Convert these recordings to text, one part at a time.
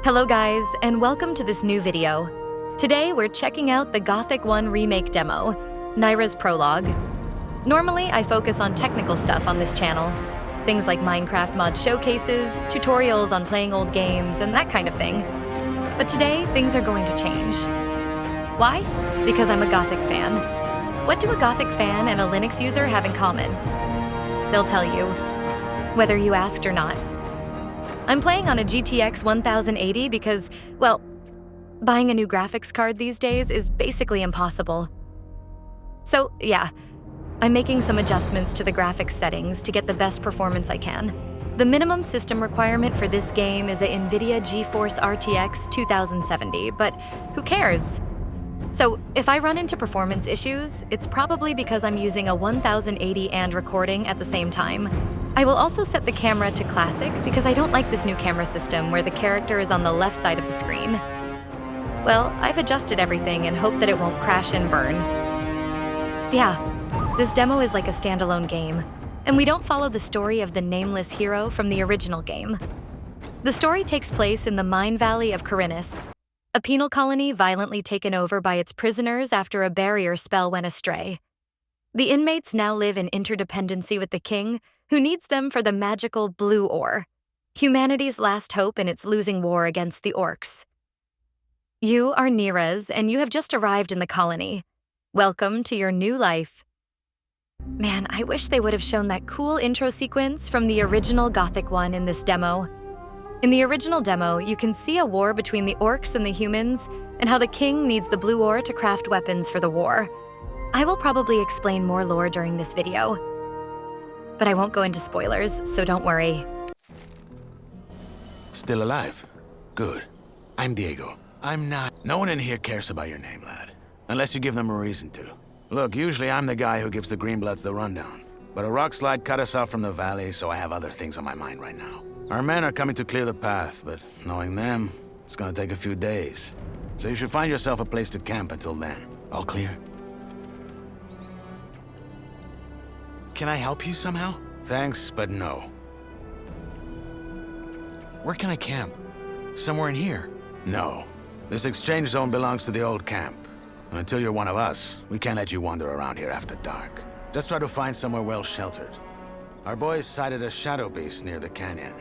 Hello guys, and welcome to this new video. Today we're checking out the Gothic 1 Remake Demo, Nyras Prologue. Normally I focus on technical stuff on this channel, things like Minecraft mod showcases, tutorials on playing old games, and that kind of thing. But today, things are going to change. Why? Because I'm a Gothic fan. What do a Gothic fan and a Linux user have in common? They'll tell you, whether you asked or not. I'm playing on a GTX 1080 because, well, buying a new graphics card these days is basically impossible. So, yeah, I'm making some adjustments to the graphics settings to get the best performance I can. The minimum system requirement for this game is a NVIDIA GeForce RTX 2070, but who cares? So, if I run into performance issues, it's probably because I'm using a 1080 and recording at the same time. I will also set the camera to classic because I don't like this new camera system where the character is on the left side of the screen. Well, I've adjusted everything and hope that it won't crash and burn. Yeah, this demo is like a standalone game, and we don't follow the story of the nameless hero from the original game. The story takes place in the mine valley of Khorinis, a penal colony violently taken over by its prisoners after a barrier spell went astray. The inmates now live in interdependency with the king, who needs them for the magical blue ore, humanity's last hope in its losing war against the orcs. You are Nyras, and you have just arrived in the colony. Welcome to your new life. Man, I wish they would have shown that cool intro sequence from the original Gothic 1 in this demo. In the original demo, you can see a war between the orcs and the humans, and how the king needs the blue ore to craft weapons for the war. I will probably explain more lore during this video, but I won't go into spoilers, so don't worry. Still alive? Good. I'm Diego. I'm not. No one in here cares about your name, lad. Unless you give them a reason to. Look, usually I'm the guy who gives the Greenbloods the rundown. But a rock slide cut us off from the valley, so I have other things on my mind right now. Our men are coming to clear the path, but knowing them, it's gonna take a few days. So you should find yourself a place to camp until then. All clear? Can I help you somehow? Thanks, but no. Where can I camp? Somewhere in here? No. This exchange zone belongs to the old camp. And until you're one of us, we can't let you wander around here after dark. Just try to find somewhere well sheltered. Our boys sighted a shadow beast near the canyon,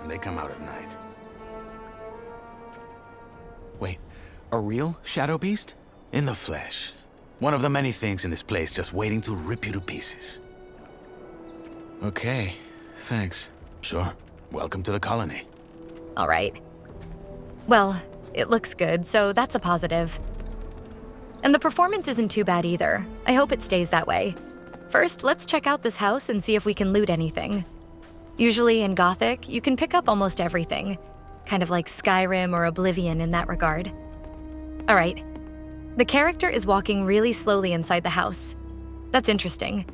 and they come out at night. Wait, a real shadow beast? In the flesh. One of the many things in this place just waiting to rip you to pieces. Okay, thanks. Sure. Welcome to the colony. All right. Well, it looks good, so that's a positive. And the performance isn't too bad either. I hope it stays that way. First, let's check out this house and see if we can loot anything. Usually in Gothic, you can pick up almost everything, kind of like Skyrim or Oblivion in that regard. All right. The character is walking really slowly inside the house. That's interesting,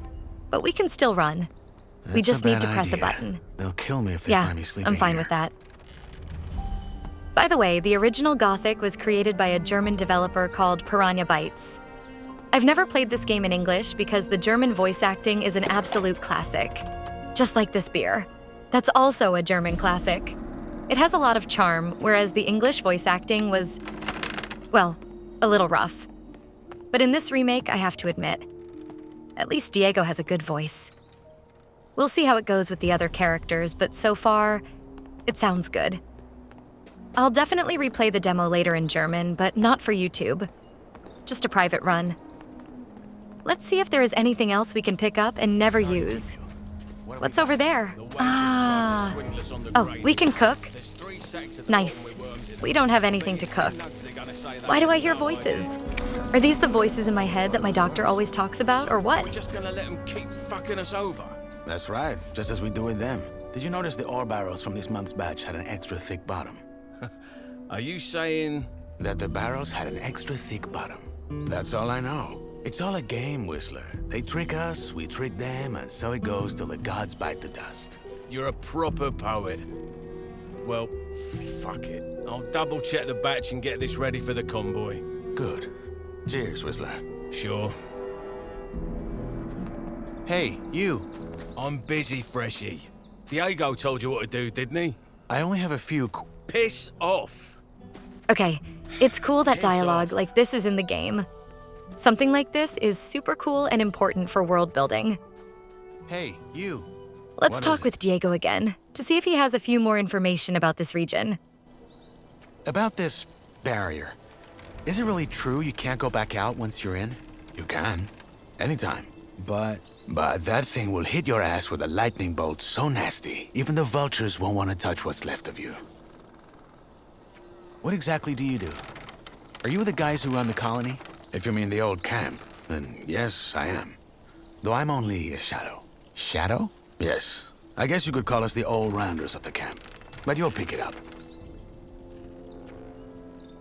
but we can still run. We just need to press a button. They'll kill me if they find me sleeping I'm fine here. with that. By the way, the original Gothic was created by a German developer called Piranha Bytes. I've never played this game in English because the German voice acting is an absolute classic. Just like this beer. That's also a German classic. It has a lot of charm, whereas the English voice acting was, well, a little rough. But in this remake, I have to admit, at least Diego has a good voice. We'll see how it goes with the other characters, but so far, it sounds good. I'll definitely replay the demo later in German, but not for YouTube. Just a private run. Let's see if there is anything else we can pick up and never use. What's over there? Ah. Oh, we can cook? Nice. We don't have anything to cook. Why do I hear voices? Are these the voices in my head that my doctor always talks about, or what? We're just gonna let them keep fucking us over. That's right, just as we do with them. Did you notice the ore barrels from this month's batch had an extra thick bottom? Are you saying That the barrels had an extra thick bottom. That's all I know. It's all a game, Whistler. They trick us, we trick them, and so it goes till the gods bite the dust. you're a proper poet? Well, fuck it. I'll double check the batch and get this ready for the convoy. Good. Cheers, Whistler. Sure. Hey, you. I'm busy, Freshie. Diego told you what to do, didn't he? I only have a few Piss off. Okay, it's cool that Piss dialogue off. like this is in the game. Something like this is super cool and important for world building. Hey, you. Let's What talk is it? with Diego again to see if he has a few more information about this region. About this barrier. Is it really true you can't go back out once you're in? You can. Anytime. But that thing will hit your ass with a lightning bolt so nasty, even the vultures won't want to touch what's left of you. What exactly do you do? Are you the guys who run the colony? If you mean the old camp, then yes, I am. Though I'm only a shadow. Shadow? Yes. I guess you could call us the all-rounders of the camp. But you'll pick it up.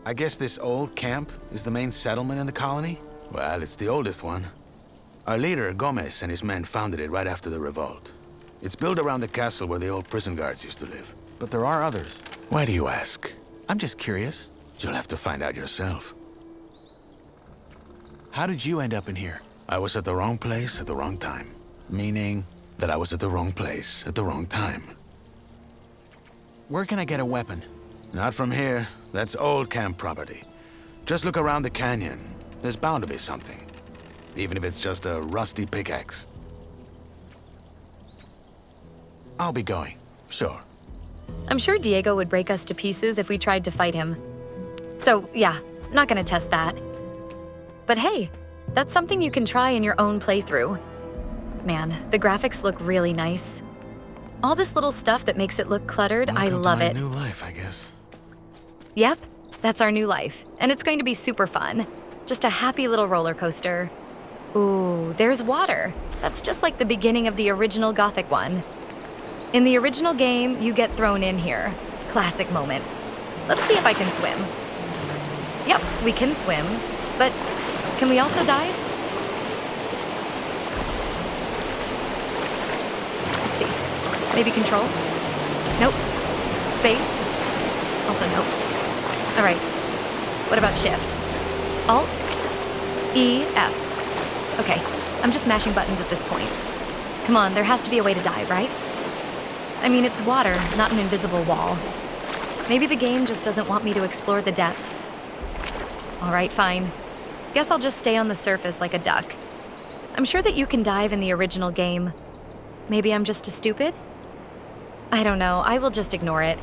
I guess this old camp is the main settlement in the colony? Well, it's the oldest one. Our leader, Gomez, and his men founded it right after the revolt. It's built around the castle where the old prison guards used to live. But there are others. Why do you ask? I'm just curious. You'll have to find out yourself. How did you end up in here? I was at the wrong place at the wrong time. Meaning that I was at the wrong place at the wrong time. Where can I get a weapon? Not from here. That's old camp property. Just look around the canyon. There's bound to be something. Even if it's just a rusty pickaxe. I'll be going. Sure. I'm sure Diego would break us to pieces if we tried to fight him. So, yeah, not gonna test that. But hey, that's something you can try in your own playthrough. Man, the graphics look really nice. All this little stuff that makes it look cluttered, I love it. New life, I guess. Yep, that's our new life, and it's going to be super fun. Just a happy little roller coaster. Ooh, there's water. That's just like the beginning of the original Gothic one. In the original game, you get thrown in here. Classic moment. Let's see if I can swim. Yep, we can swim, but can we also dive? Let's see. Maybe control? Nope. Space? Also nope. All right. What about shift? Alt? E, F. Okay, I'm just mashing buttons at this point. Come on, there has to be a way to dive, right? I mean, it's water, not an invisible wall. Maybe the game just doesn't want me to explore the depths. All right, fine. Guess I'll just stay on the surface like a duck. I'm sure that you can dive in the original game. Maybe I'm just stupid? I don't know, I will just ignore it.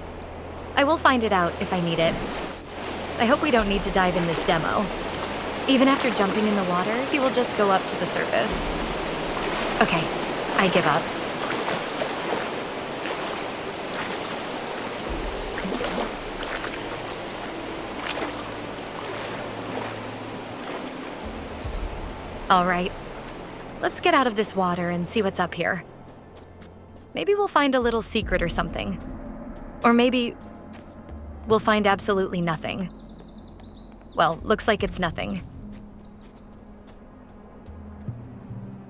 I will find it out if I need it. I hope we don't need to dive in this demo. Even after jumping in the water, he will just go up to the surface. Okay, I give up. All right, let's get out of this water and see what's up here. Maybe we'll find a little secret or something. Or maybe we'll find absolutely nothing. Well, looks like it's nothing.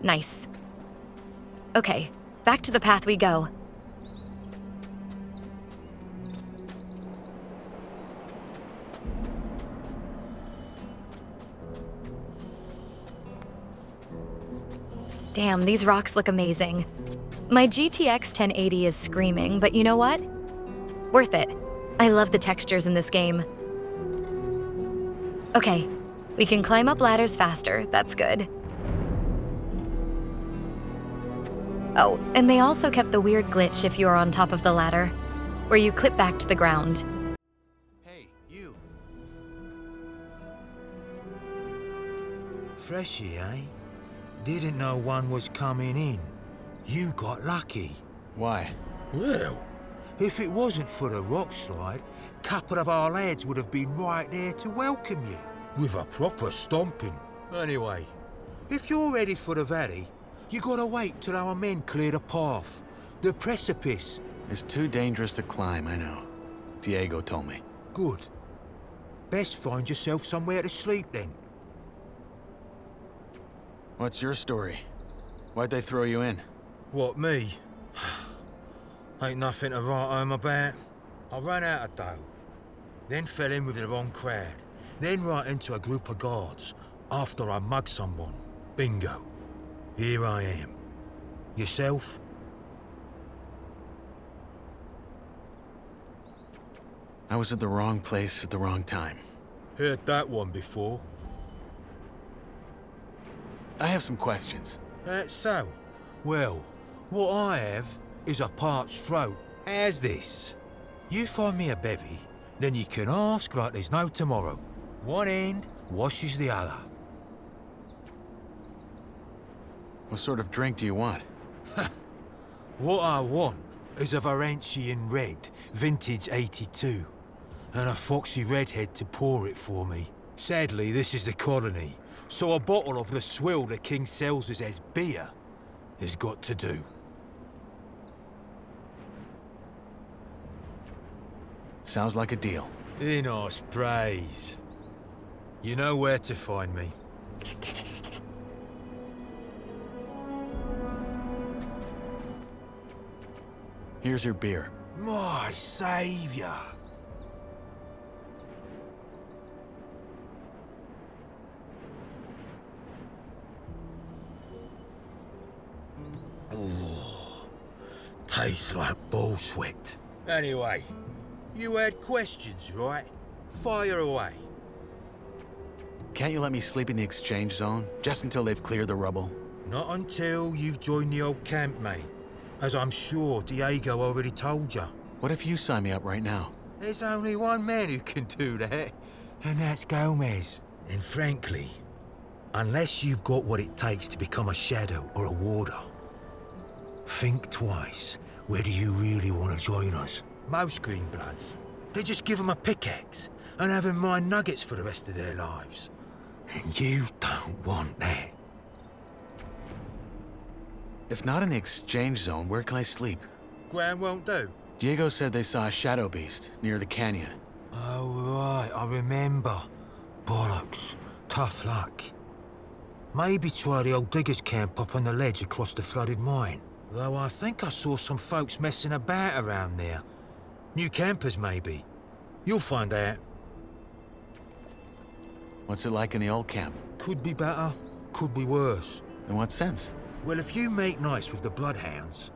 Nice. Okay, back to the path we go. Damn, these rocks look amazing. My GTX 1080 is screaming, but you know what? Worth it. I love the textures in this game. Okay, we can climb up ladders faster, that's good. Oh, and they also kept the weird glitch if you're on top of the ladder, where you clip back to the ground. Hey, you. Freshy, eh? Didn't know one was coming in. You got lucky. Why? Well, if it wasn't for the rock slide, a couple of our lads would have been right there to welcome you, with a proper stomping. Anyway, if you're ready for the valley, you gotta wait till our men clear the path. The precipice. It's too dangerous to climb, I know. Diego told me. Good. Best find yourself somewhere to sleep then. What's your story? Why'd they throw you in? What, me? Ain't nothing to write home about. I ran out of dough, then fell in with the wrong crowd, then right into a group of guards after I mugged someone. Bingo. Here I am. Yourself? I was at the wrong place at the wrong time. Heard that one before. I have some questions. That's so. Well, what I have is a parched throat. How's this? You find me a bevy, then you can ask like there's no tomorrow. One end washes the other. What sort of drink do you want? What I want is a Varantian Red, vintage 82, and a foxy redhead to pour it for me. Sadly, this is the colony, so a bottle of the swill the king sells us as beer has got to do. Sounds like a deal. In us praise. You know where to find me. Here's your beer. My saviour. Oh, tastes like bull sweat. Anyway, you had questions, right? Fire away. Can't you let me sleep in the exchange zone, just until they've cleared the rubble? Not until you've joined the old camp, mate. As I'm sure Diego already told you. What if you sign me up right now? There's only one man who can do that, and that's Gomez. And frankly, unless you've got what it takes to become a shadow or a warder, think twice whether you really want to join us. Most Greenbloods, they just give them a pickaxe and have them mine nuggets for the rest of their lives. And you don't want that. If not in the exchange zone, where can I sleep? Ground won't do. Diego said they saw a shadow beast near the canyon. Oh, right, I remember. Bollocks. Tough luck. Maybe try the old diggers' camp up on the ledge across the flooded mine. Though I think I saw some folks messing about around there. New campers, maybe. You'll find out. What's it like in the old camp? Could be better, could be worse. In what sense? Well, if you make nice with the Bloodhounds,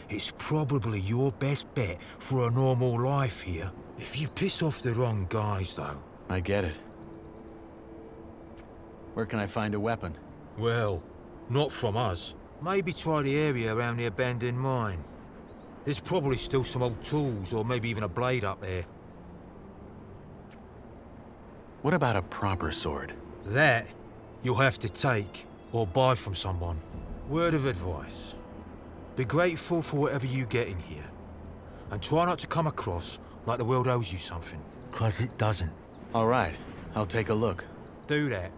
it's probably your best bet for a normal life here. If you piss off the wrong guys, though. I get it. Where can I find a weapon? Well, not from us. Maybe try the area around the abandoned mine. There's probably still some old tools, or maybe even a blade up there. What about a proper sword? That you'll have to take, or buy from someone. Word of advice. Be grateful for whatever you get in here. And try not to come across like the world owes you something. 'Cause it doesn't. All right, I'll take a look. Do that.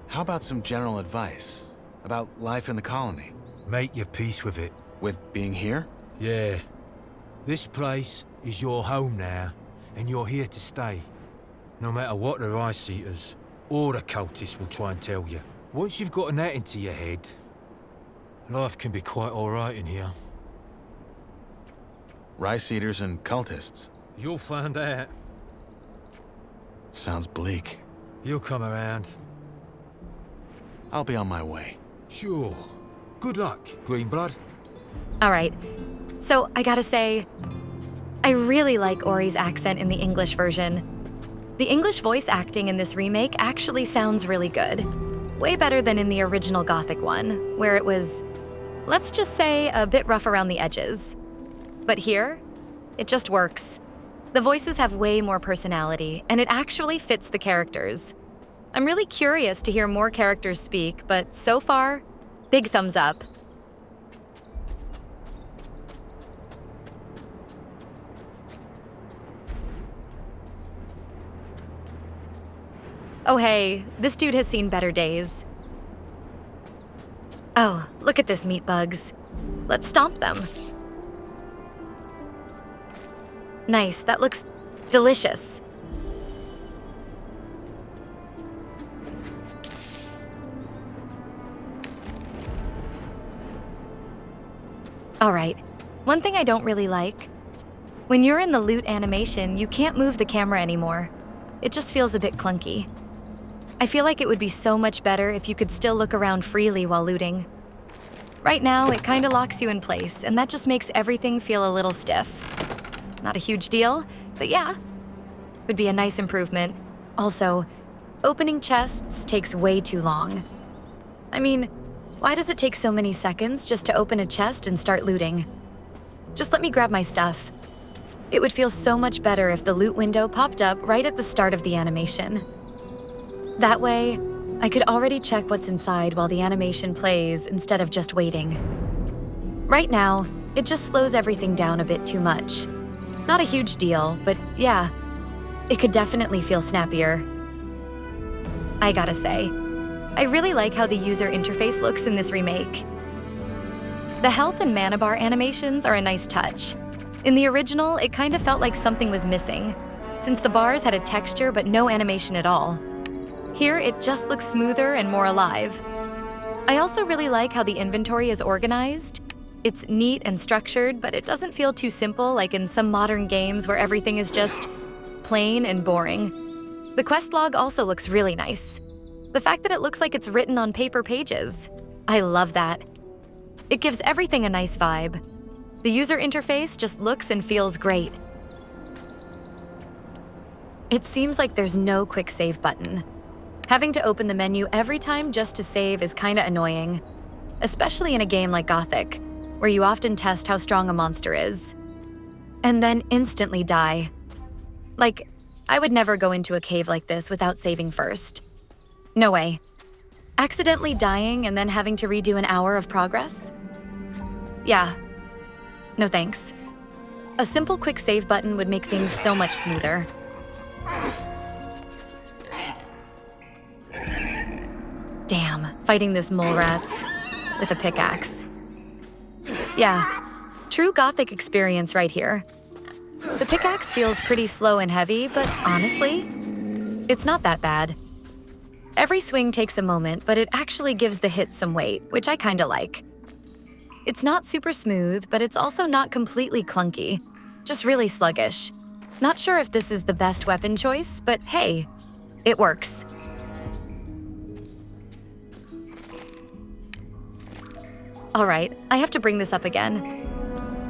How about some general advice? About life in the colony? Make your peace with it. With being here? Yeah. This place is your home now, and you're here to stay. No matter what the Rice-Eaters or the cultists will try and tell you. Once you've gotten that into your head, life can be quite alright in here. Rice-eaters and cultists. You'll find out. Sounds bleak. You'll come around. I'll be on my way. Sure. Good luck, Greenblood. All right. So I gotta say, I really like Ori's accent in the English version. The English voice acting in this remake actually sounds really good. Way better than in the original Gothic one, where it was, let's just say, a bit rough around the edges. But here, it just works. The voices have way more personality, and it actually fits the characters. I'm really curious to hear more characters speak, but so far, big thumbs up. Oh hey, this dude has seen better days. Oh, look at this meat bugs. Let's stomp them. Nice, that looks delicious. All right, one thing I don't really like. When you're in the loot animation, you can't move the camera anymore. It just feels a bit clunky. I feel like it would be so much better if you could still look around freely while looting. Right now, it kinda locks you in place, and that just makes everything feel a little stiff. Not a huge deal, but yeah, would be a nice improvement. Also, opening chests takes way too long. I mean, why does it take so many seconds just to open a chest and start looting? Just let me grab my stuff. It would feel so much better if the loot window popped up right at the start of the animation. That way, I could already check what's inside while the animation plays instead of just waiting. Right now, it just slows everything down a bit too much. Not a huge deal, but yeah, it could definitely feel snappier. I gotta say, I really like how the user interface looks in this remake. The health and mana bar animations are a nice touch. In the original, it kind of felt like something was missing, since the bars had a texture but no animation at all. Here, it just looks smoother and more alive. I also really like how the inventory is organized. It's neat and structured, but it doesn't feel too simple like in some modern games where everything is just plain and boring. The quest log also looks really nice. The fact that it looks like it's written on paper pages. I love that. It gives everything a nice vibe. The user interface just looks and feels great. It seems like there's no quick save button. Having to open the menu every time just to save is kinda annoying, especially in a game like Gothic, where you often test how strong a monster is, and then instantly die. Like, I would never go into a cave like this without saving first. No way. Accidentally dying and then having to redo an hour of progress? Yeah. No thanks. A simple quick save button would make things so much smoother. Damn, fighting this mole rats with a pickaxe. Yeah, true Gothic experience right here. The pickaxe feels pretty slow and heavy, but honestly, it's not that bad. Every swing takes a moment, but it actually gives the hit some weight, which I kinda like. It's not super smooth, but it's also not completely clunky, just really sluggish. Not sure if this is the best weapon choice, but hey, it works. All right, I have to bring this up again.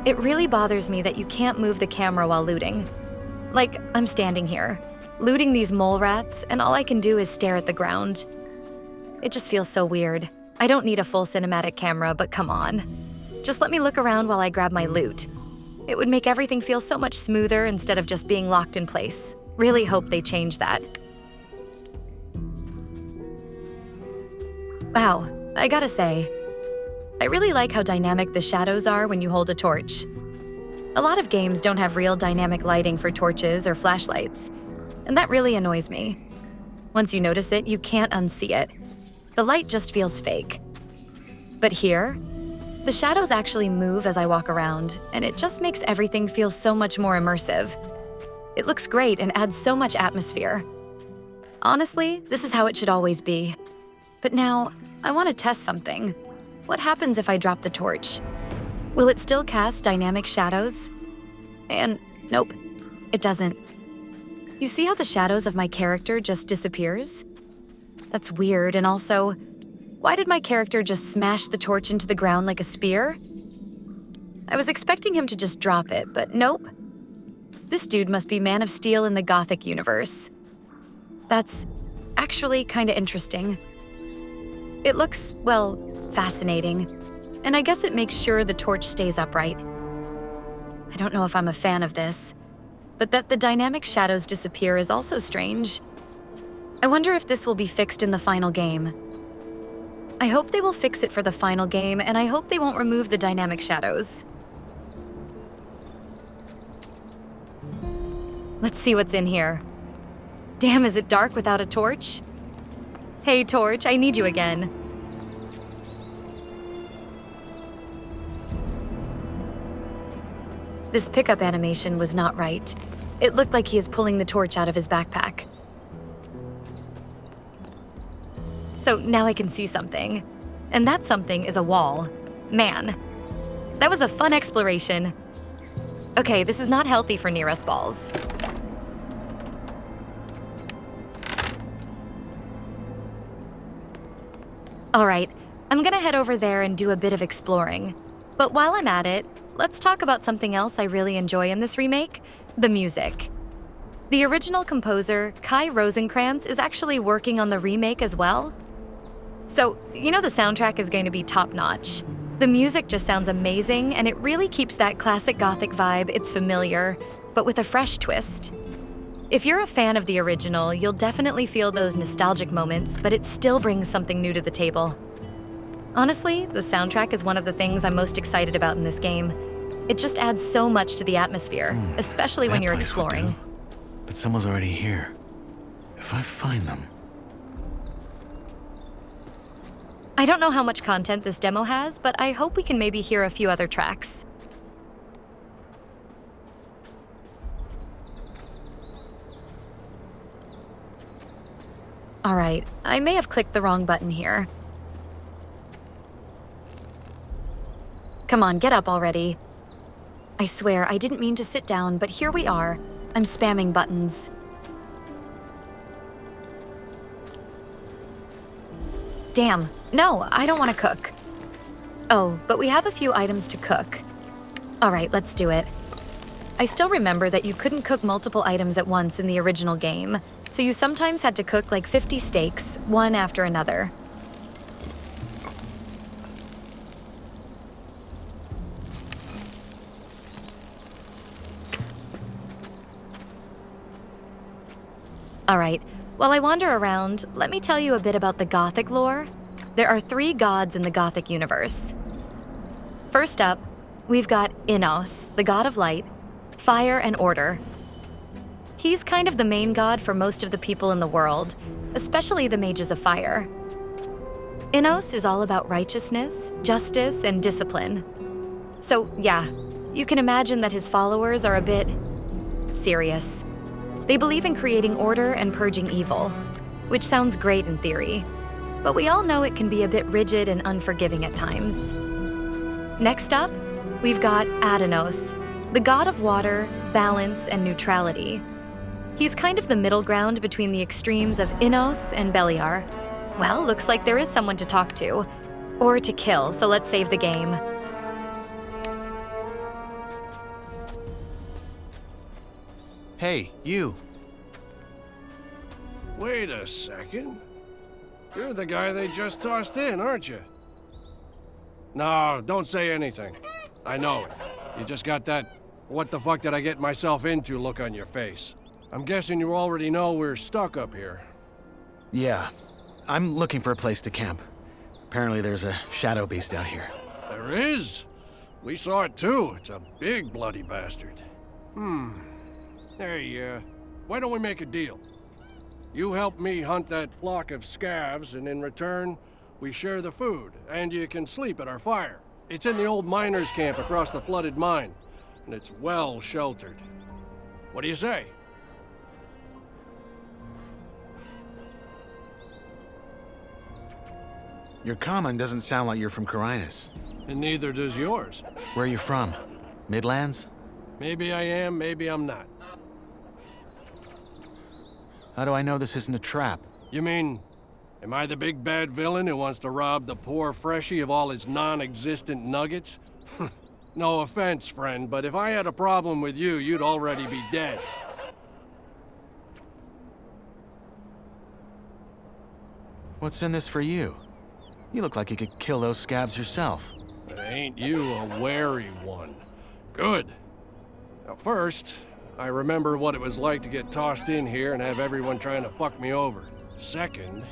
It really bothers me that you can't move the camera while looting. Like, I'm standing here, looting these mole rats, and all I can do is stare at the ground. It just feels so weird. I don't need a full cinematic camera, but come on. Just let me look around while I grab my loot. It would make everything feel so much smoother instead of just being locked in place. Really hope they change that. Wow, I gotta say, I really like how dynamic the shadows are when you hold a torch. A lot of games don't have real dynamic lighting for torches or flashlights, and that really annoys me. Once you notice it, you can't unsee it. The light just feels fake. But here, the shadows actually move as I walk around, and it just makes everything feel so much more immersive. It looks great and adds so much atmosphere. Honestly, this is how it should always be. But now, I want to test something. What happens if I drop the torch? Will it still cast dynamic shadows? And nope, it doesn't. You see how the shadows of my character just disappears? That's weird, and also, why did my character just smash the torch into the ground like a spear? I was expecting him to just drop it, but nope. This dude must be Man of Steel in the Gothic universe. That's actually kinda interesting. It looks, well, fascinating, and I guess it makes sure the torch stays upright. I don't know if I'm a fan of this, but that the dynamic shadows disappear is also strange. I wonder if this will be fixed in the final game. I hope they will fix it for the final game, and I hope they won't remove the dynamic shadows. Let's see what's in here. Damn, is it dark without a torch? Hey, torch, I need you again. This pickup animation was not right. It looked like he is pulling the torch out of his backpack. So now I can see something. And that something is a wall. Man, that was a fun exploration. Okay, this is not healthy for Nyras balls. All right, I'm gonna head over there and do a bit of exploring. But while I'm at it, let's talk about something else I really enjoy in this remake, the music. The original composer, Kai Rosenkrantz, is actually working on the remake as well. So, you know the soundtrack is going to be top-notch. The music just sounds amazing, and it really keeps that classic Gothic vibe. It's familiar, but with a fresh twist. If you're a fan of the original, you'll definitely feel those nostalgic moments, but it still brings something new to the table. Honestly, the soundtrack is one of the things I'm most excited about in this game. It just adds so much to the atmosphere, especially when you're exploring. But someone's already here. If I find them... I don't know how much content this demo has, but I hope we can maybe hear a few other tracks. All right, I may have clicked the wrong button here. Come on, get up already. I swear, I didn't mean to sit down, but here we are. I'm spamming buttons. Damn, no, I don't want to cook. Oh, but we have a few items to cook. All right, let's do it. I still remember that you couldn't cook multiple items at once in the original game, so you sometimes had to cook like 50 steaks, one after another. All right, while I wander around, let me tell you a bit about the Gothic lore. There are 3 gods in the Gothic universe. First up, we've got Innos, the god of light, fire, and order. He's kind of the main god for most of the people in the world, especially the mages of fire. Innos is all about righteousness, justice, and discipline. So, yeah, you can imagine that his followers are a bit serious. They believe in creating order and purging evil, which sounds great in theory, but we all know it can be a bit rigid and unforgiving at times. Next up, we've got Adonos, the god of water, balance, and neutrality. He's kind of the middle ground between the extremes of Innos and Beliar. Well, looks like there is someone to talk to, or to kill, so let's save the game. Hey, you. Wait a second. You're the guy they just tossed in, aren't you? No, don't say anything. I know it. You just got that what the fuck did I get myself into look on your face. I'm guessing you already know we're stuck up here. Yeah. I'm looking for a place to camp. Apparently there's a shadow beast out here. There is? We saw it too. It's a big bloody bastard. Hey, why don't we make a deal? You help me hunt that flock of scavs, and in return, we share the food, and you can sleep at our fire. It's in the old miners' camp across the flooded mine, and it's well sheltered. What do you say? Your common doesn't sound like you're from Khorinis. And neither does yours. Where are you from? Midlands? Maybe I am, maybe I'm not. How do I know this isn't a trap? You mean, am I the big bad villain who wants to rob the poor freshie of all his non-existent nuggets? No offense, friend, but if I had a problem with you, you'd already be dead. What's in this for you? You look like you could kill those scabs yourself. Ain't you a wary one? Good. Now first, I remember what it was like to get tossed in here and have everyone trying to fuck me over. Second,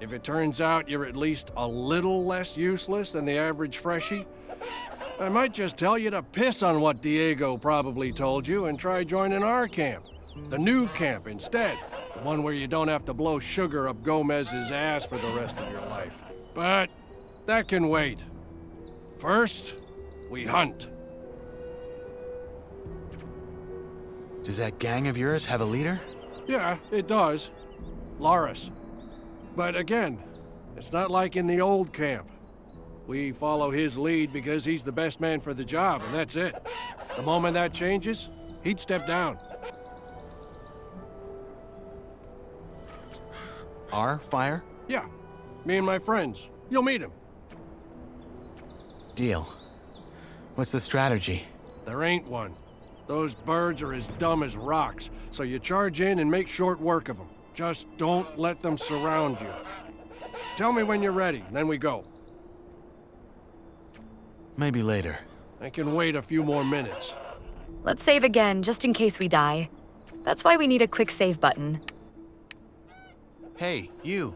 if it turns out you're at least a little less useless than the average freshie, I might just tell you to piss on what Diego probably told you and try joining our camp. The new camp instead. The one where you don't have to blow sugar up Gomez's ass for the rest of your life. But that can wait. First, we hunt. Does that gang of yours have a leader? Yeah, it does. Lawless. But again, it's not like in the old camp. We follow his lead because he's the best man for the job, and that's it. The moment that changes, he'd step down. Our fire? Yeah, me and my friends. You'll meet him. Deal. What's the strategy? There ain't one. Those birds are as dumb as rocks, so you charge in and make short work of them. Just don't let them surround you. Tell me when you're ready, then we go. Maybe later. I can wait a few more minutes. Let's save again, just in case we die. That's why we need a quick save button. Hey, you.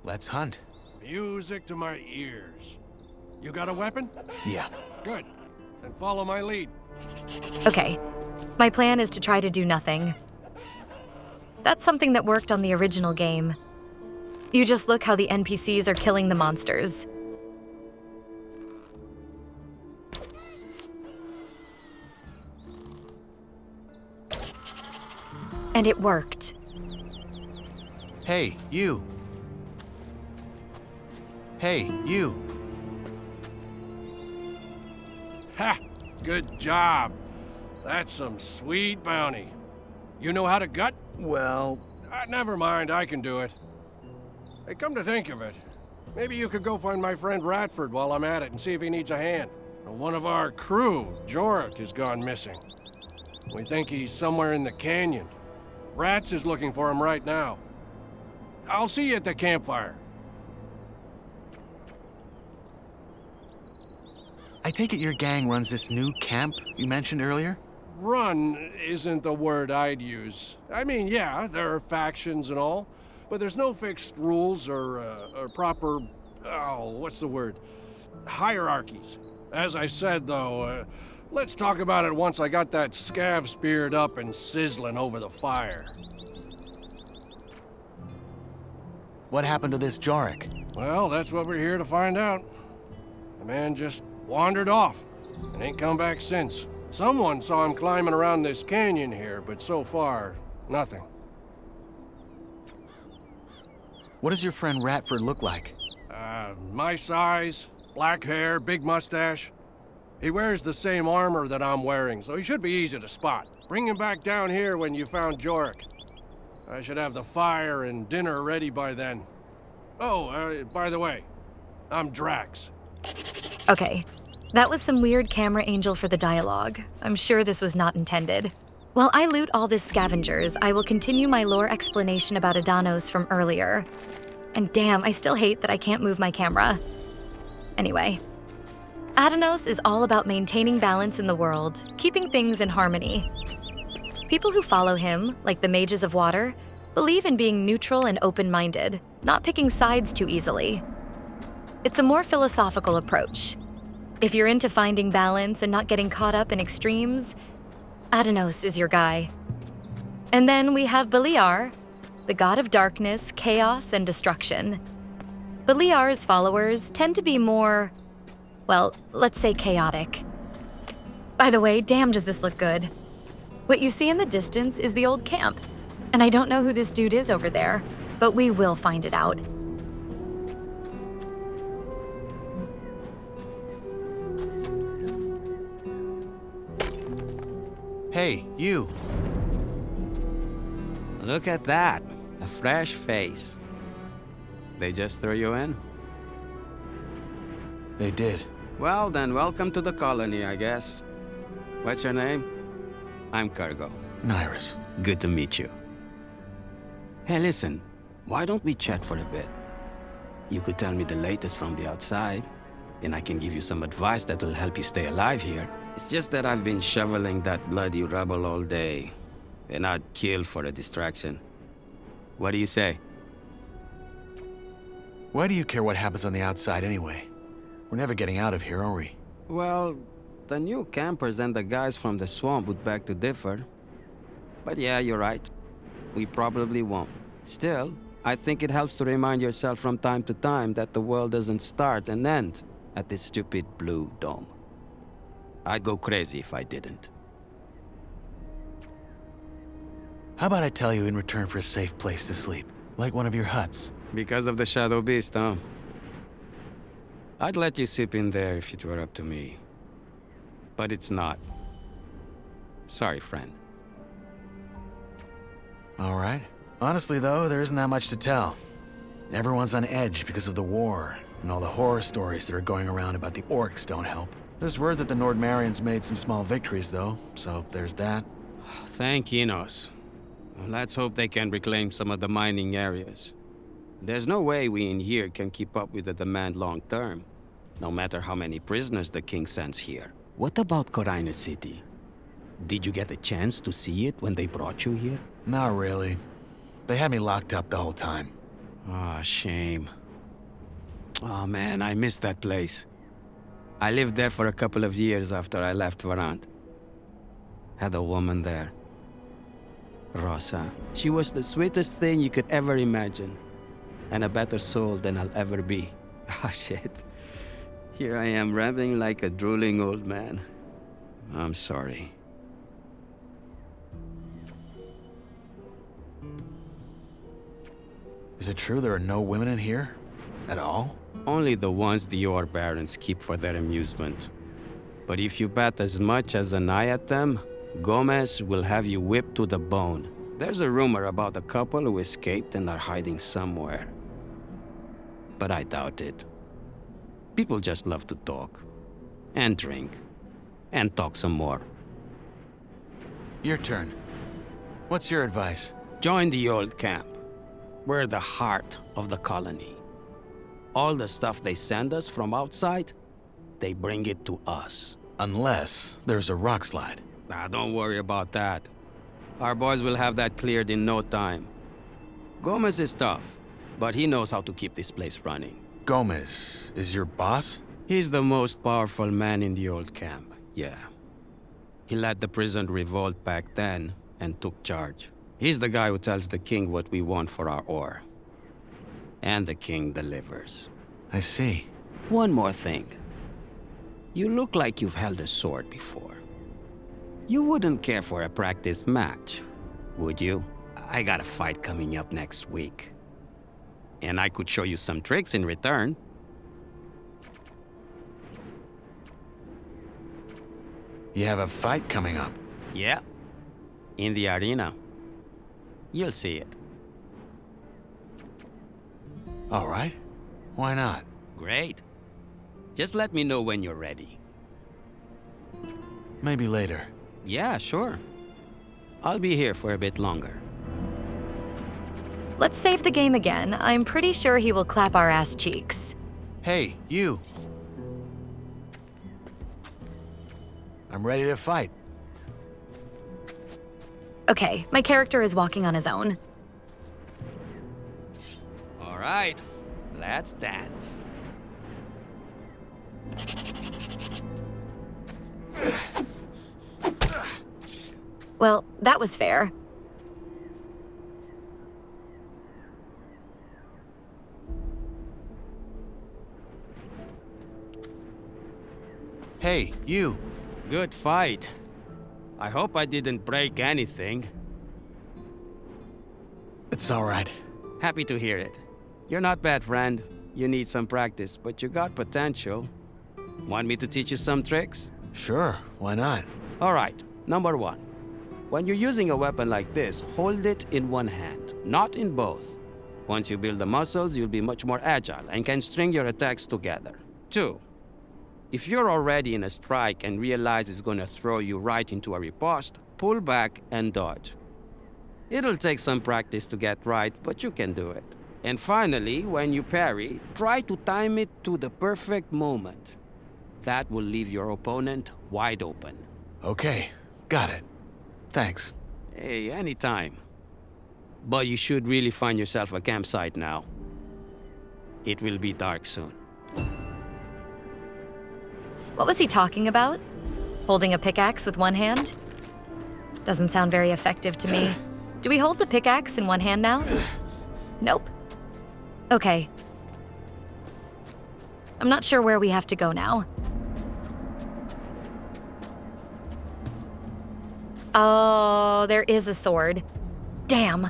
Let's hunt. Music to my ears. You got a weapon? Yeah. Good. Then follow my lead. Okay, my plan is to try to do nothing. That's something that worked on the original game. You just look how the NPCs are killing the monsters. And it worked. Hey, you. Hey, you. Ha! Good job. That's some sweet bounty. You know how to gut? Well, Never mind, I can do it. Hey, come to think of it, maybe you could go find my friend Ratford while I'm at it and see if he needs a hand. One of our crew, Jorik, has gone missing. We think he's somewhere in the canyon. Rats is looking for him right now. I'll see you at the campfire. I take it your gang runs this new camp you mentioned earlier? Run isn't the word I'd use. I mean, yeah, there are factions and all, but there's no fixed rules or proper, what's the word? Hierarchies. As I said, though, let's talk about it once I got that scav speared up and sizzling over the fire. What happened to this Jorik? Well, that's what we're here to find out. The man just wandered off and ain't come back since. Someone saw him climbing around this canyon here, but so far, nothing. What does your friend Ratford look like? My size, black hair, big mustache. He wears the same armor that I'm wearing, so he should be easy to spot. Bring him back down here when you found Jorik. I should have the fire and dinner ready by then. Oh, by the way, I'm Drax. Okay, that was some weird camera angel for the dialogue. I'm sure this was not intended. While I loot all this scavengers, I will continue my lore explanation about Adanos from earlier. And damn, I still hate that I can't move my camera. Anyway, Adanos is all about maintaining balance in the world, keeping things in harmony. People who follow him, like the Mages of Water, believe in being neutral and open-minded, not picking sides too easily. It's a more philosophical approach. If you're into finding balance and not getting caught up in extremes, Adanos is your guy. And then we have Beliar, the god of darkness, chaos, and destruction. Beliar's followers tend to be more, well, let's say chaotic. By the way, damn does this look good. What you see in the distance is the old camp, and I don't know who this dude is over there, but we will find it out. Hey, you. Look at that. A fresh face. They just threw you in? They did. Well, then welcome to the colony, I guess. What's your name? I'm Cargo. Nyras. Good to meet you. Hey, listen. Why don't we chat for a bit? You could tell me the latest from the outside, and I can give you some advice that will help you stay alive here. It's just that I've been shoveling that bloody rubble all day, and I'd kill for a distraction. What do you say? Why do you care what happens on the outside anyway? We're never getting out of here, are we? Well, the new campers and the guys from the swamp would beg to differ. But yeah, you're right. We probably won't. Still, I think it helps to remind yourself from time to time that the world doesn't start and end at this stupid blue dome. I'd go crazy if I didn't. How about I tell you in return for a safe place to sleep? Like one of your huts? Because of the Shadow Beast, huh? I'd let you sleep in there if it were up to me. But it's not. Sorry, friend. All right. Honestly, though, there isn't that much to tell. Everyone's on edge because of the war, And all the horror stories that are going around about the orcs don't help. There's word that the Nordmarians made some small victories, though, so there's that. Thank Enos. Let's hope they can reclaim some of the mining areas. There's no way we in here can keep up with the demand long term, no matter how many prisoners the king sends here. What about Khorinis City? Did you get a chance to see it when they brought you here? Not really. They had me locked up the whole time. Ah, shame. Oh man, I miss that place. I lived there for a couple of years after I left Varant. Had a woman there. Rosa. She was the sweetest thing you could ever imagine. And a better soul than I'll ever be. Ah, shit. Here I am rambling like a drooling old man. I'm sorry. Is it true there are no women in here? At all? Only the ones the Yor Barons keep for their amusement. But if you bat as much as an eye at them, Gomez will have you whipped to the bone. There's a rumor about a couple who escaped and are hiding somewhere. But I doubt it. People just love to talk. And drink. And talk some more. Your turn. What's your advice? Join the old camp. We're the heart of the colony. All the stuff they send us from outside, they bring it to us. Unless there's a rock slide. Ah, don't worry about that. Our boys will have that cleared in no time. Gomez is tough, but he knows how to keep this place running. Gomez is your boss? He's the most powerful man in the old camp, yeah. He led the prison revolt back then and took charge. He's the guy who tells the king what we want for our ore. And the king delivers. I see. One more thing. You look like you've held a sword before. You wouldn't care for a practice match, would you? I got a fight coming up next week. And I could show you some tricks in return. You have a fight coming up? Yeah. In the arena. You'll see it. All right. Why not? Great. Just let me know when you're ready. Maybe later. Yeah, sure. I'll be here for a bit longer. Let's save the game again. I'm pretty sure he will clap our ass cheeks. Hey, you. I'm ready to fight. Okay, my character is walking on his own. All right, let's dance. Well, that was fair. Hey, you. Good fight. I hope I didn't break anything. It's all right. Happy to hear it. You're not bad, friend. You need some practice, but you got potential. Want me to teach you some tricks? Sure, why not? All right, number one. When you're using a weapon like this, hold it in one hand, not in both. Once you build the muscles, you'll be much more agile and can string your attacks together. 2. If you're already in a strike and realize it's gonna throw you right into a riposte, pull back and dodge. It'll take some practice to get right, but you can do it. And finally, when you parry, try to time it to the perfect moment. That will leave your opponent wide open. Okay, got it. Thanks. Hey, anytime. But you should really find yourself a campsite now. It will be dark soon. What was he talking about? Holding a pickaxe with one hand? Doesn't sound very effective to me. Do we hold the pickaxe in one hand now? Nope. Okay. I'm not sure where we have to go now. Oh, there is a sword. Damn.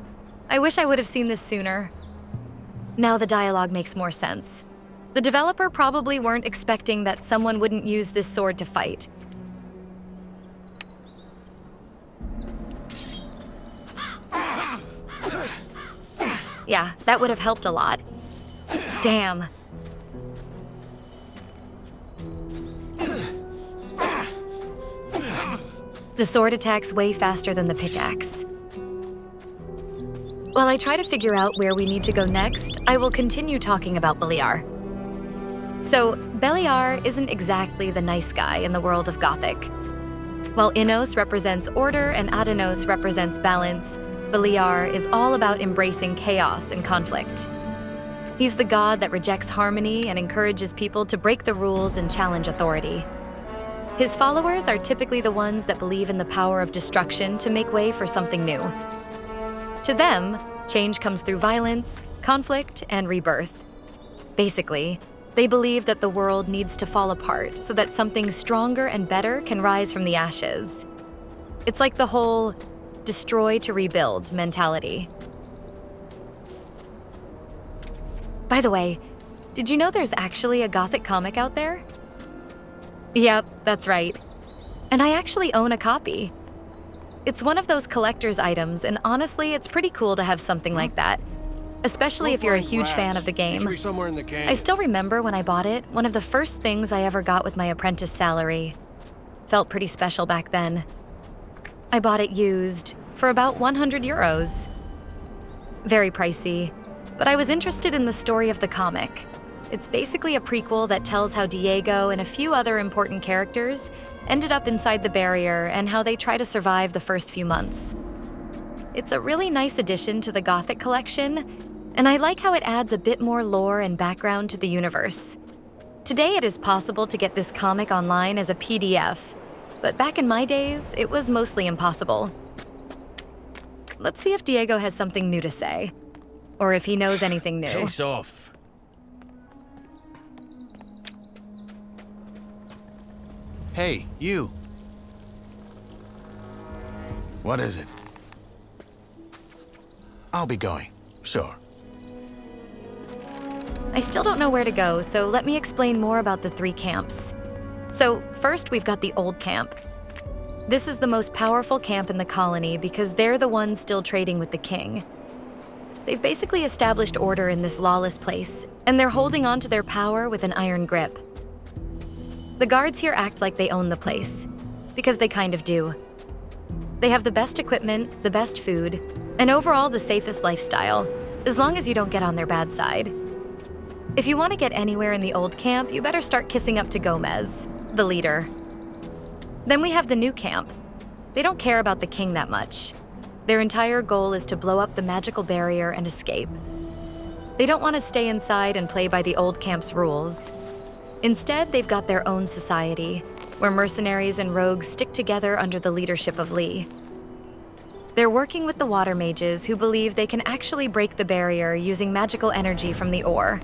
I wish I would have seen this sooner. Now the dialogue makes more sense. The developer probably weren't expecting that someone wouldn't use this sword to fight. Yeah, that would have helped a lot. Damn. The sword attacks way faster than the pickaxe. While I try to figure out where we need to go next, I will continue talking about Beliar. So, Beliar isn't exactly the nice guy in the world of Gothic. While Innos represents order and Adenos represents balance, Beliar is all about embracing chaos and conflict. He's the god that rejects harmony and encourages people to break the rules and challenge authority. His followers are typically the ones that believe in the power of destruction to make way for something new. To them, change comes through violence, conflict, and rebirth. Basically, they believe that the world needs to fall apart so that something stronger and better can rise from the ashes. It's like the whole destroy to rebuild mentality. By the way, did you know there's actually a Gothic comic out there? Yep, that's right. And I actually own a copy. It's one of those collector's items, and honestly, it's pretty cool to have something like that. Especially if you're a huge fan of the game. Somewhere in the canyon. I still remember when I bought it, one of the first things I ever got with my apprentice salary. Felt pretty special back then. I bought it used for about 100 euros. Very pricey, but I was interested in the story of the comic. It's basically a prequel that tells how Diego and a few other important characters ended up inside the barrier and how they try to survive the first few months. It's a really nice addition to the Gothic collection, and I like how it adds a bit more lore and background to the universe. Today it is possible to get this comic online as a PDF, but back in my days, it was mostly impossible. Let's see if Diego has something new to say, or if he knows anything new. Piss off. Hey, you. What is it? I'll be going, sure. I still don't know where to go, so let me explain more about the 3 camps. So first, we've got the Old Camp. This is the most powerful camp in the colony because they're the ones still trading with the king. They've basically established order in this lawless place, and they're holding on to their power with an iron grip. The guards here act like they own the place, because they kind of do. They have the best equipment, the best food, and overall the safest lifestyle, as long as you don't get on their bad side. If you want to get anywhere in the old camp, you better start kissing up to Gomez, the leader. Then we have the new camp. They don't care about the king that much. Their entire goal is to blow up the magical barrier and escape. They don't want to stay inside and play by the old camp's rules. Instead, they've got their own society, where mercenaries and rogues stick together under the leadership of Lee. They're working with the water mages who believe they can actually break the barrier using magical energy from the ore.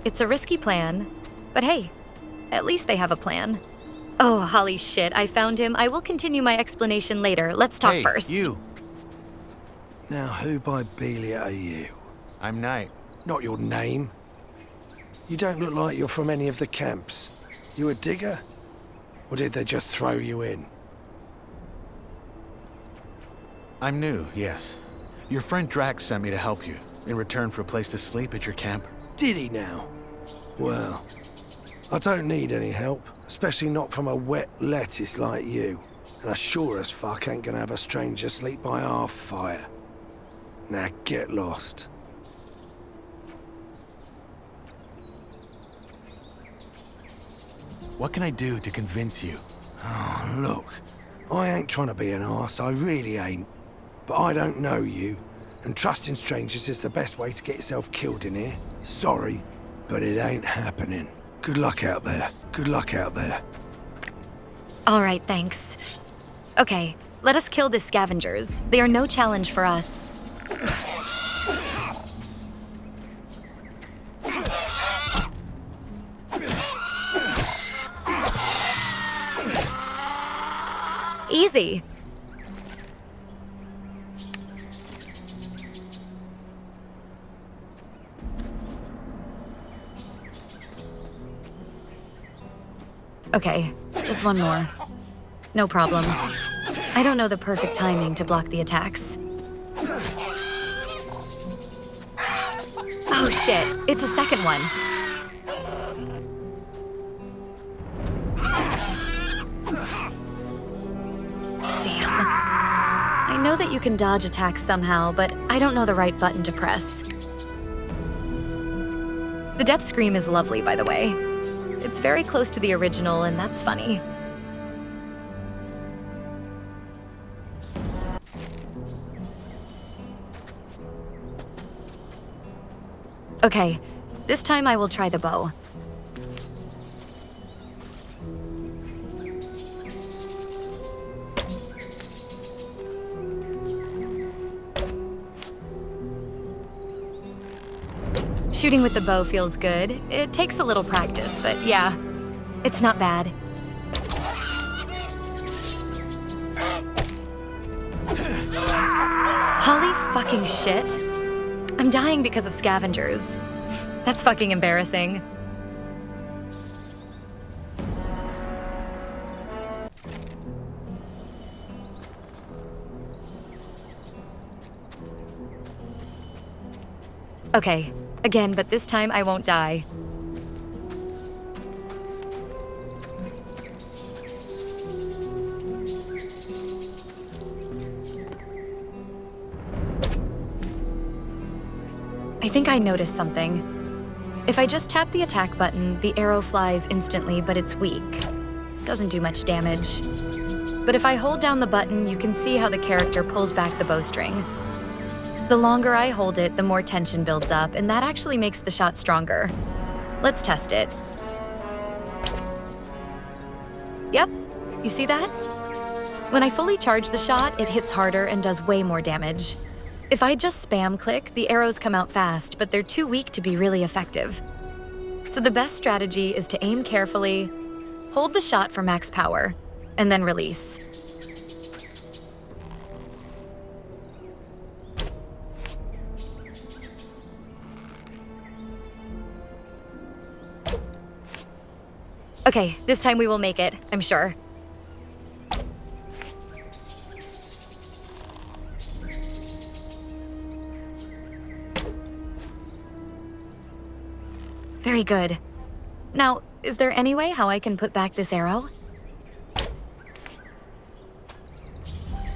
It's a risky plan, but hey, at least they have a plan. Oh, holy shit, I found him. I will continue my explanation later. Let's talk first. You. Now, who by Belia are you? I'm Knight. Not your name. You don't look like you're from any of the camps. You a digger? Or did they just throw you in? I'm new, yes. Your friend Drax sent me to help you, in return for a place to sleep at your camp. Did he now? Well, I don't need any help, especially not from a wet lettuce like you. And I sure as fuck ain't gonna have a stranger sleep by our fire. Now get lost. What can I do to convince you? Oh, look, I ain't trying to be an arse, I really ain't. But I don't know you, and trusting strangers is the best way to get yourself killed in here. Sorry, but it ain't happening. Good luck out there. Good luck out there. All right, thanks. Okay, let us kill the scavengers. They are no challenge for us. Easy. Okay, just one more. No problem. I don't know the perfect timing to block the attacks. Oh shit, it's a second one. I know that you can dodge attacks somehow, but I don't know the right button to press. The death scream is lovely, by the way. It's very close to the original, and that's funny. Okay, this time I will try the bow. Shooting with the bow feels good. It takes a little practice, but yeah, it's not bad. Holy fucking shit. I'm dying because of scavengers. That's fucking embarrassing. Okay, again, but this time I won't die. I think I noticed something. If I just tap the attack button, the arrow flies instantly, but it's weak. Doesn't do much damage. But if I hold down the button, you can see how the character pulls back the bowstring. The longer I hold it, the more tension builds up, and that actually makes the shot stronger. Let's test it. Yep, you see that? When I fully charge the shot, it hits harder and does way more damage. If I just spam click, the arrows come out fast, but they're too weak to be really effective. So the best strategy is to aim carefully, hold the shot for max power, and then release. Okay, this time we will make it, I'm sure. Very good. Now, is there any way how I can put back this arrow?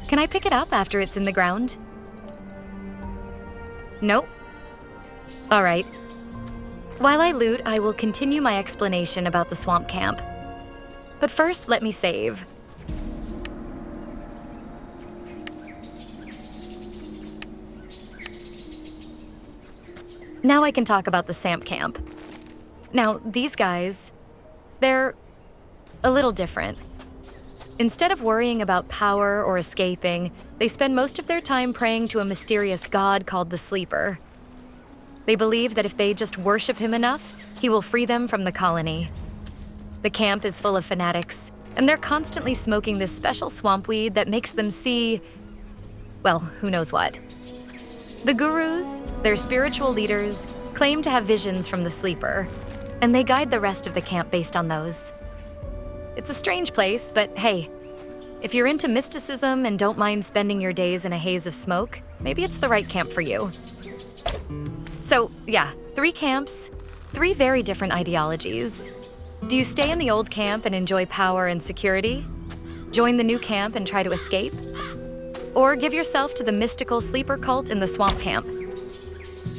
Can I pick it up after it's in the ground? Nope. All right. While I loot, I will continue my explanation about the swamp camp. But first, let me save. Now I can talk about the Samp camp. Now, these guys, they're a little different. Instead of worrying about power or escaping, they spend most of their time praying to a mysterious god called the Sleeper. They believe that if they just worship him enough, he will free them from the colony. The camp is full of fanatics, and they're constantly smoking this special swamp weed that makes them see, well, who knows what. The gurus, their spiritual leaders, claim to have visions from the Sleeper, and they guide the rest of the camp based on those. It's a strange place, but hey, if you're into mysticism and don't mind spending your days in a haze of smoke, maybe it's the right camp for you. So, yeah, 3 camps, 3 very different ideologies. Do you stay in the old camp and enjoy power and security? Join the new camp and try to escape? Or give yourself to the mystical sleeper cult in the swamp camp?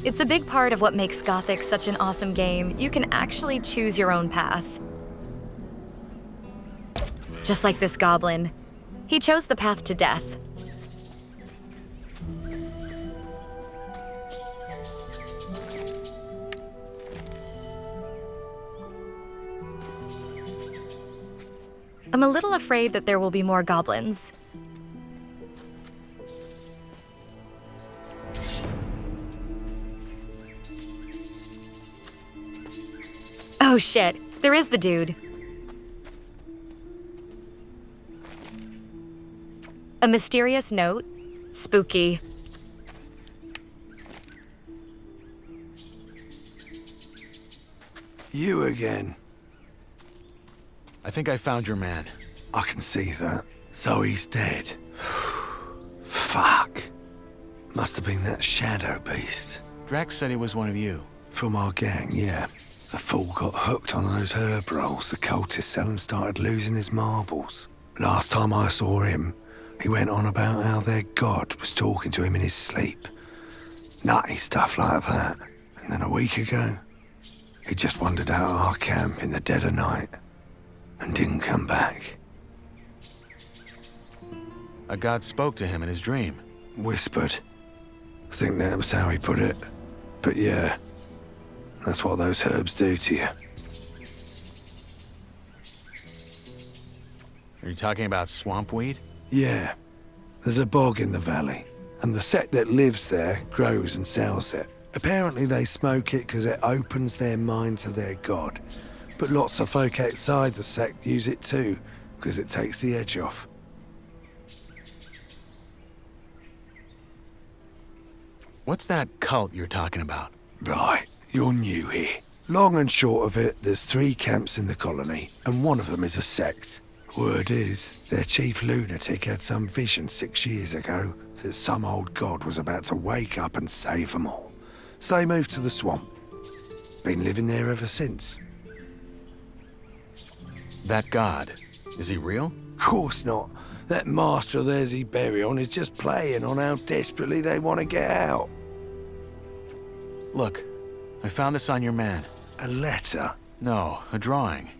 It's a big part of what makes Gothic such an awesome game. You can actually choose your own path. Just like this goblin. He chose the path to death. I'm a little afraid that there will be more goblins. Oh shit, there is the dude. A mysterious note? Spooky. You again. I think I found your man. I can see that. So he's dead. Fuck. Must have been that shadow beast. Drax said he was one of you. From our gang, yeah. The fool got hooked on those herb rolls the cultists sell and started losing his marbles. Last time I saw him, He went on about how their god was talking to him in his sleep. Nutty stuff like that. And then a week ago, he just wandered out of our camp in the dead of night and didn't come back. A god spoke to him in his dream. Whispered. I think that was how he put it. But yeah, that's what those herbs do to you. Are you talking about swamp weed? Yeah. There's a bog in the valley, and the sect that lives there grows and sells it. Apparently they smoke it because it opens their mind to their god. But lots of folk outside the sect use it too, because it takes the edge off. What's that cult you're talking about? Right, you're new here. Long and short of it, there's 3 camps in the colony, and one of them is a sect. Word is, their chief lunatic had some vision 6 years ago that some old god was about to wake up and save them all. So they moved to the swamp. Been living there ever since. That god, is he real? Course not. That master of theirs he bury on is just playing on how desperately they want to get out. Look, I found this on your man. A letter? No, a drawing.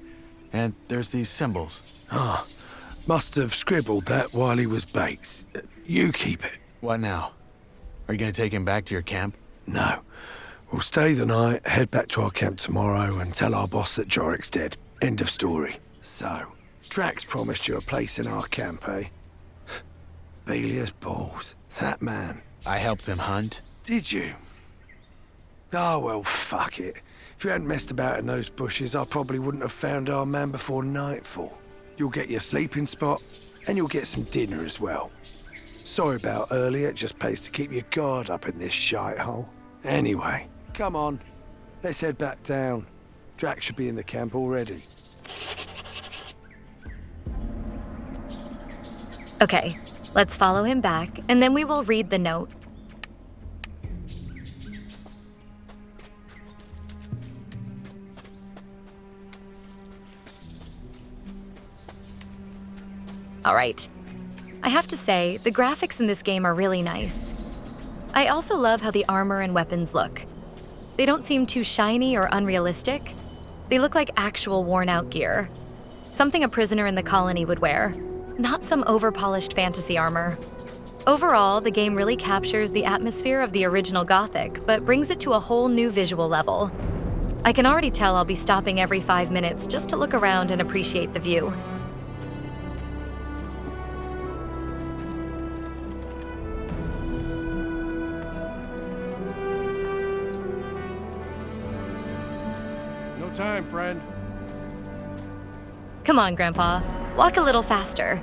And there's these symbols. Ah, must have scribbled that while he was baked. You keep it. What now? Are you gonna take him back to your camp? No. We'll stay the night, head back to our camp tomorrow and tell our boss that Jorik's dead. End of story. So, Drax promised you a place in our camp, eh? Belia's balls. That man. I helped him hunt. Did you? Oh, well, fuck it. If you hadn't messed about in those bushes, I probably wouldn't have found our man before nightfall. You'll get your sleeping spot, and you'll get some dinner as well. Sorry about earlier, it just pays to keep your guard up in this shithole. Anyway, come on. Let's head back down. Drax should be in the camp already. Okay, let's follow him back, and then we will read the note. All right. I have to say, the graphics in this game are really nice. I also love how the armor and weapons look. They don't seem too shiny or unrealistic. They look like actual worn-out gear. Something a prisoner in the colony would wear, not some over-polished fantasy armor. Overall, the game really captures the atmosphere of the original Gothic, but brings it to a whole new visual level. I can already tell I'll be stopping every 5 minutes just to look around and appreciate the view. Time, friend. Come on, Grandpa. Walk a little faster.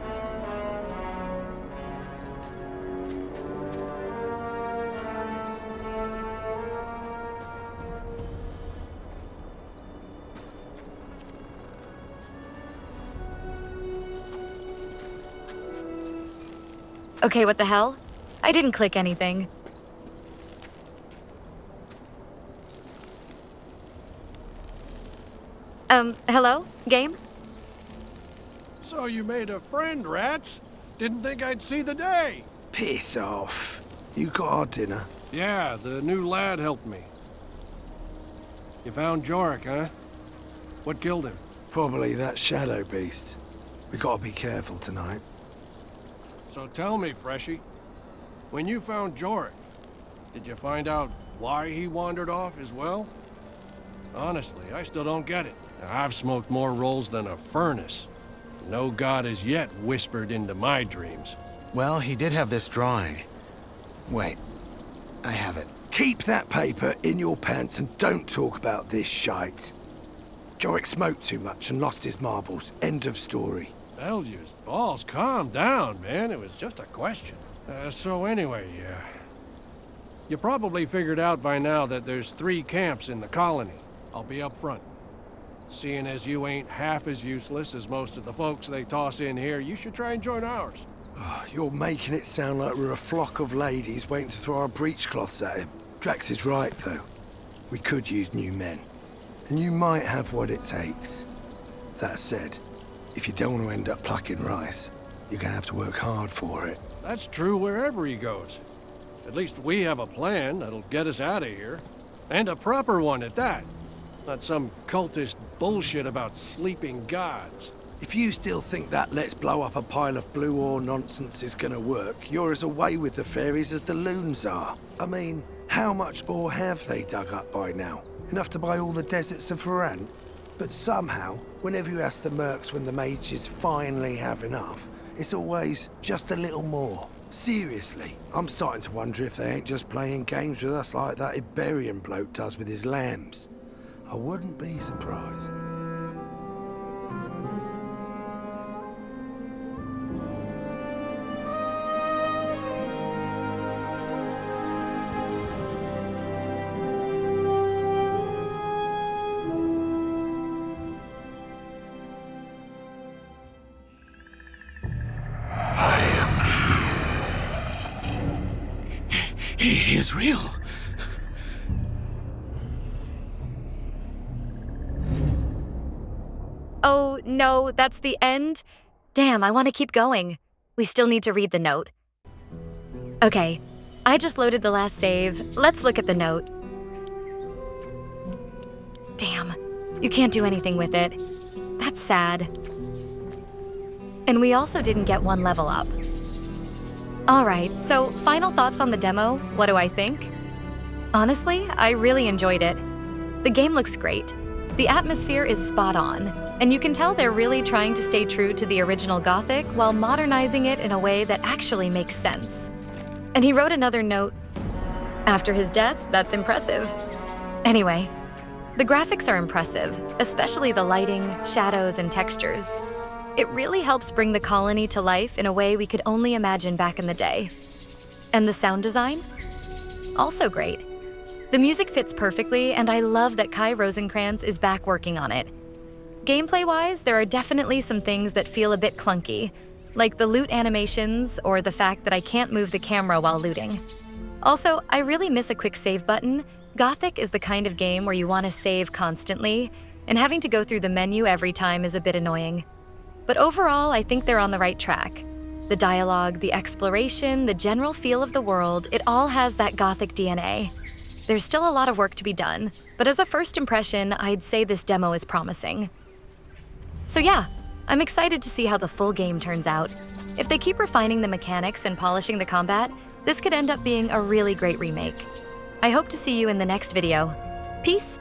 Okay, what the hell? I didn't click anything. Hello? Game? So you made a friend, Rats? Didn't think I'd see the day. Piss off. You got our dinner? Yeah, the new lad helped me. You found Jorik, huh? What killed him? Probably that shadow beast. We gotta be careful tonight. So tell me, Freshie, when you found Jorik, did you find out why he wandered off as well? Honestly, I still don't get it. I've smoked more rolls than a furnace. No god has yet whispered into my dreams. Well, he did have this drawing. Wait, I have it. Keep that paper in your pants and don't talk about this shite. Jorik smoked too much and lost his marbles. End of story. Bellews, balls, calm down, man. It was just a question. So anyway, you probably figured out by now that there's 3 camps in the colony. I'll be up front. Seeing as you ain't half as useless as most of the folks they toss in here, you should try and join ours. Oh, you're making it sound like we're a flock of ladies waiting to throw our breechcloths at him. Drax is right, though. We could use new men. And you might have what it takes. That said, if you don't want to end up plucking rice, you're gonna have to work hard for it. That's true wherever he goes. At least we have a plan that'll get us out of here. And a proper one at that. Not some cultist bullshit about sleeping gods. If you still think that let's blow up a pile of blue ore nonsense is gonna work, you're as away with the fairies as the loons are. I mean, how much ore have they dug up by now? Enough to buy all the deserts of Varan? But somehow, whenever you ask the mercs when the mages finally have enough, it's always just a little more. Seriously, I'm starting to wonder if they ain't just playing games with us like that Iberian bloke does with his lambs. I wouldn't be surprised. He is real. Oh, no, that's the end? Damn, I want to keep going. We still need to read the note. Okay, I just loaded the last save. Let's look at the note. Damn, you can't do anything with it. That's sad. And we also didn't get one level up. All right, so final thoughts on the demo. What do I think? Honestly, I really enjoyed it. The game looks great. The atmosphere is spot on, and you can tell they're really trying to stay true to the original Gothic while modernizing it in a way that actually makes sense. And he wrote another note. After his death, that's impressive. Anyway, the graphics are impressive, especially the lighting, shadows, and textures. It really helps bring the colony to life in a way we could only imagine back in the day. And the sound design? Also great. The music fits perfectly, and I love that Kai Rosenkrantz is back working on it. Gameplay-wise, there are definitely some things that feel a bit clunky, like the loot animations or the fact that I can't move the camera while looting. Also, I really miss a quick save button. Gothic is the kind of game where you want to save constantly, and having to go through the menu every time is a bit annoying. But overall, I think they're on the right track. The dialogue, the exploration, the general feel of the world, it all has that Gothic DNA. There's still a lot of work to be done, but as a first impression, I'd say this demo is promising. So yeah, I'm excited to see how the full game turns out. If they keep refining the mechanics and polishing the combat, this could end up being a really great remake. I hope to see you in the next video. Peace!